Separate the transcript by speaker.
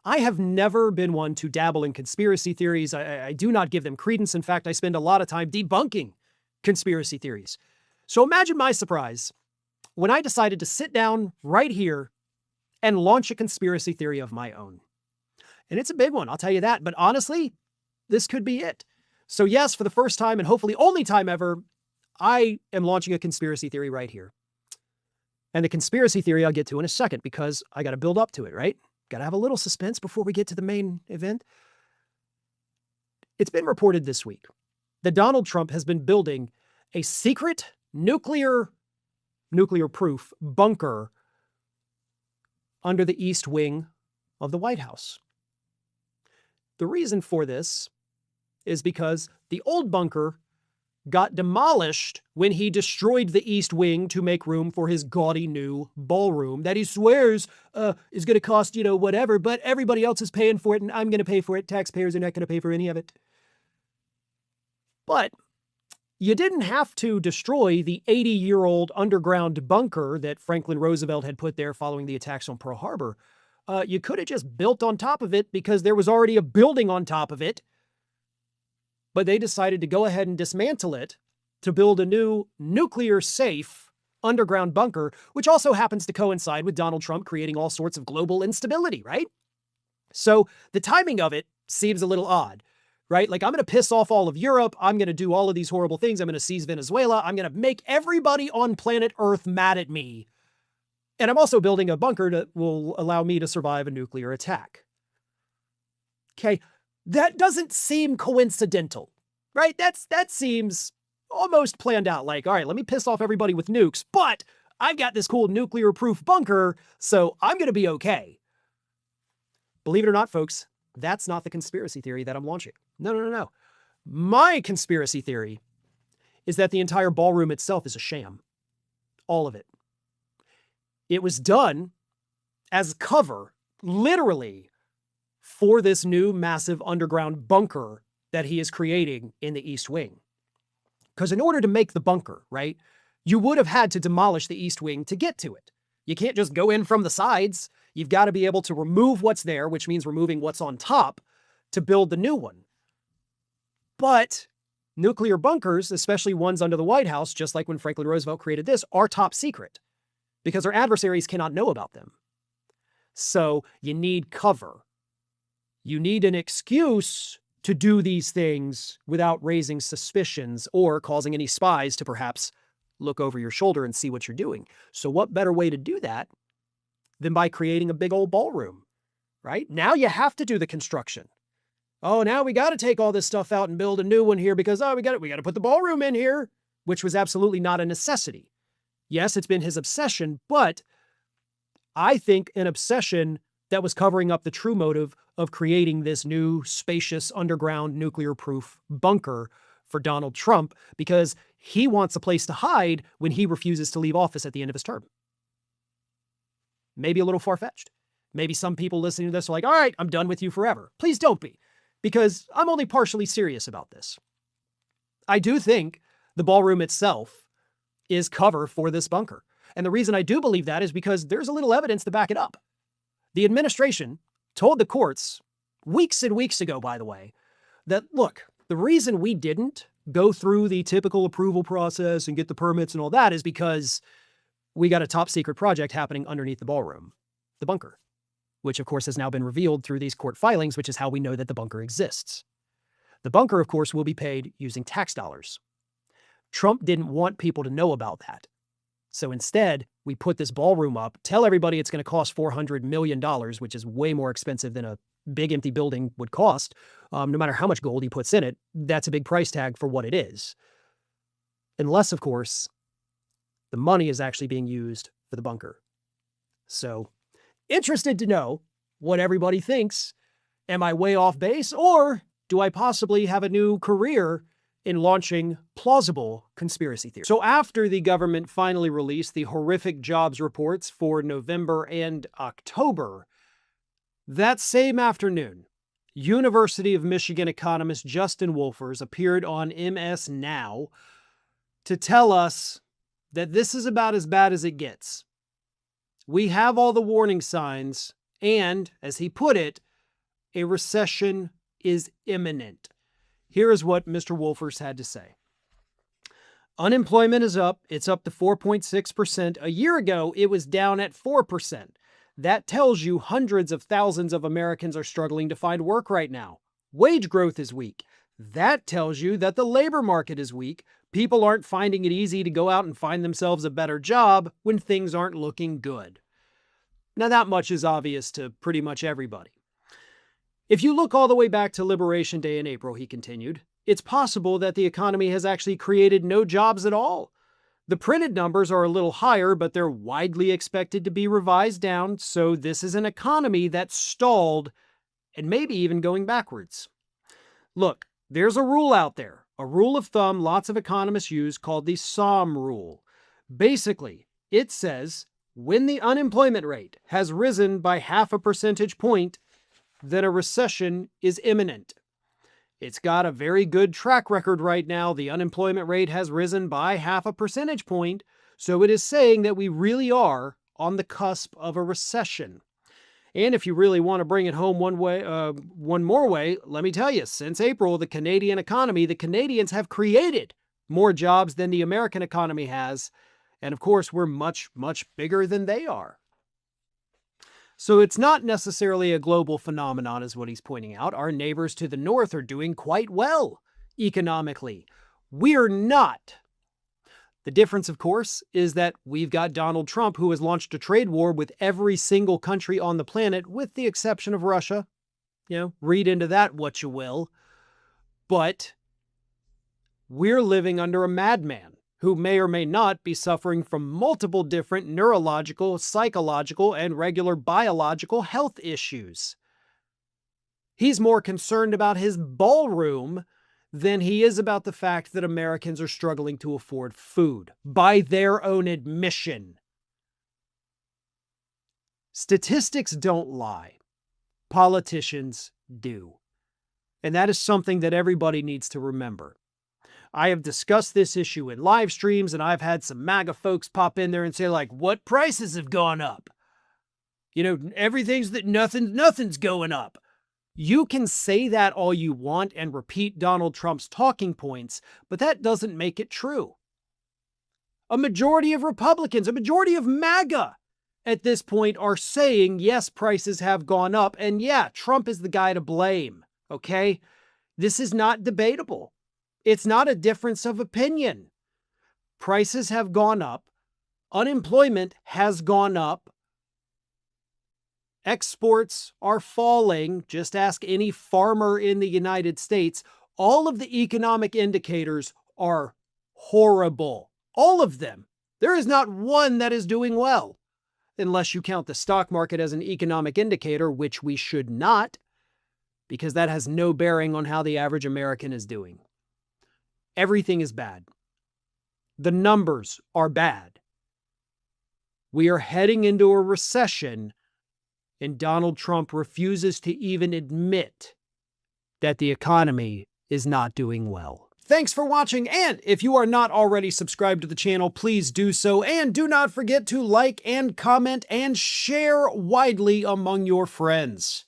Speaker 1: I have never been one to dabble in conspiracy theories. I do not give them credence. In fact, I spend a lot of time debunking conspiracy theories. So imagine my surprise when I decided to sit down right here and launch a conspiracy theory of my own. And it's a big one, I'll tell you that. But honestly, this could be it. So yes, for the first time and hopefully only time ever, I am launching a conspiracy theory right here. And the conspiracy theory I'll get to in a second because I got to build up to it, right? Got to have a little suspense before we get to the main event. It's been reported this week that Donald Trump has been building a secret nuclear-proof bunker under the east wing of the White House. The reason for this is because the old bunker got demolished when he destroyed the east wing to make room for his gaudy new ballroom that he swears is going to cost, whatever, but everybody else is paying for it and I'm going to pay for it. Taxpayers are not going to pay for any of it. But you didn't have to destroy the 80-year-old underground bunker that Franklin Roosevelt had put there following the attacks on Pearl Harbor. You could have just built on top of it because there was already a building on top of it. But they decided to go ahead and dismantle it to build a new nuclear-safe underground bunker, which also happens to coincide with Donald Trump creating all sorts of global instability, right? So the timing of it seems a little odd, right? Like, I'm going to piss off all of Europe. I'm going to do all of these horrible things. I'm going to seize Venezuela. I'm going to make everybody on planet Earth mad at me. And I'm also building a bunker that will allow me to survive a nuclear attack. Okay. That doesn't seem coincidental, right? That seems almost planned out. Like, all right, let me piss off everybody with nukes, but I've got this cool nuclear-proof bunker, so I'm going to be okay. Believe it or not, folks, that's not the conspiracy theory that I'm launching. No. My conspiracy theory is that the entire ballroom itself is a sham. All of it. It was done as cover, literally, for this new massive underground bunker that he is creating in the East Wing. Because in order to make the bunker, right, you would have had to demolish the East Wing to get to it. You can't just go in from the sides. You've got to be able to remove what's there, which means removing what's on top, to build the new one. But nuclear bunkers, especially ones under the White House, just like when Franklin Roosevelt created this, are top secret because our adversaries cannot know about them. So you need cover. You need an excuse to do these things without raising suspicions or causing any spies to perhaps look over your shoulder and see what you're doing. So what better way to do that than by creating a big old ballroom, right? Now you have to do the construction. Oh, now we got to take all this stuff out and build a new one here because, we got to put the ballroom in here, which was absolutely not a necessity. Yes, it's been his obsession, but I think an obsession that was covering up the true motive of creating this new spacious underground nuclear-proof bunker for Donald Trump because he wants a place to hide when he refuses to leave office at the end of his term. Maybe a little far-fetched. Maybe some people listening to this are like, all right, I'm done with you forever. Please don't be, because I'm only partially serious about this. I do think the ballroom itself is cover for this bunker. And the reason I do believe that is because there's a little evidence to back it up. The administration told the courts weeks and weeks ago, by the way, that, look, the reason we didn't go through the typical approval process and get the permits and all that is because we got a top secret project happening underneath the ballroom, the bunker, which of course has now been revealed through these court filings, which is how we know that the bunker exists. The bunker, of course, will be paid using tax dollars. Trump didn't want people to know about that. So instead, we put this ballroom up, tell everybody it's going to cost $400 million, which is way more expensive than a big empty building would cost. No matter how much gold he puts in it, that's a big price tag for what it is. Unless, of course, the money is actually being used for the bunker. So, interested to know what everybody thinks. Am I way off base, or do I possibly have a new career in launching plausible conspiracy theories? So after the government finally released the horrific jobs reports for November and October, that same afternoon, University of Michigan economist Justin Wolfers appeared on MS Now to tell us that this is about as bad as it gets. We have all the warning signs, and, as he put it, A recession is imminent. Here is what Mr. Wolfers had to say. Unemployment is up. It's up to 4.6%. A year ago, it was down at 4%. That tells you hundreds of thousands of Americans are struggling to find work right now. Wage growth is weak. That tells you that the labor market is weak. People aren't finding it easy to go out and find themselves a better job when things aren't looking good. Now, that much is obvious to pretty much everybody. If you look all the way back to Liberation Day in April, he continued, it's possible that the economy has actually created no jobs at all. The printed numbers are a little higher, but they're widely expected to be revised down, so this is an economy that's stalled and maybe even going backwards. Look, there's a rule out there, a rule of thumb lots of economists use called the SOM rule. Basically, it says when the unemployment rate has risen by 0.5 percentage point, then a recession is imminent. It's got a very good track record right now. The unemployment rate has risen by 0.5 percentage point, so it is saying that we really are on the cusp of a recession. And if you really want to bring it home one more way, let me tell you, since April, the Canadian economy, the Canadians have created more jobs than the American economy has. And of course, we're much, much bigger than they are. So it's not necessarily a global phenomenon, is what he's pointing out. Our neighbors to the north are doing quite well economically. We're not. The difference, of course, is that we've got Donald Trump, who has launched a trade war with every single country on the planet, with the exception of Russia. Read into that what you will. But we're living under a madman who may or may not be suffering from multiple different neurological, psychological, and regular biological health issues. He's more concerned about his ballroom than he is about the fact that Americans are struggling to afford food, by their own admission. Statistics don't lie. Politicians do. And that is something that everybody needs to remember. I have discussed this issue in live streams, and I've had some MAGA folks pop in there and say, like, what prices have gone up? Nothing's going up. You can say that all you want and repeat Donald Trump's talking points, but that doesn't make it true. A majority of Republicans, a majority of MAGA at this point are saying, yes, prices have gone up, and yeah, Trump is the guy to blame, okay? This is not debatable. It's not a difference of opinion. Prices have gone up. Unemployment has gone up. Exports are falling. Just ask any farmer in the United States. All of the economic indicators are horrible. All of them. There is not one that is doing well, unless you count the stock market as an economic indicator, which we should not, because that has no bearing on how the average American is doing. Everything is bad. The numbers are bad. We are heading into a recession, and Donald Trump refuses to even admit that the economy is not doing well. Thanks for watching, and if you are not already subscribed to the channel, please do so, and do not forget to like and comment and share widely among your friends.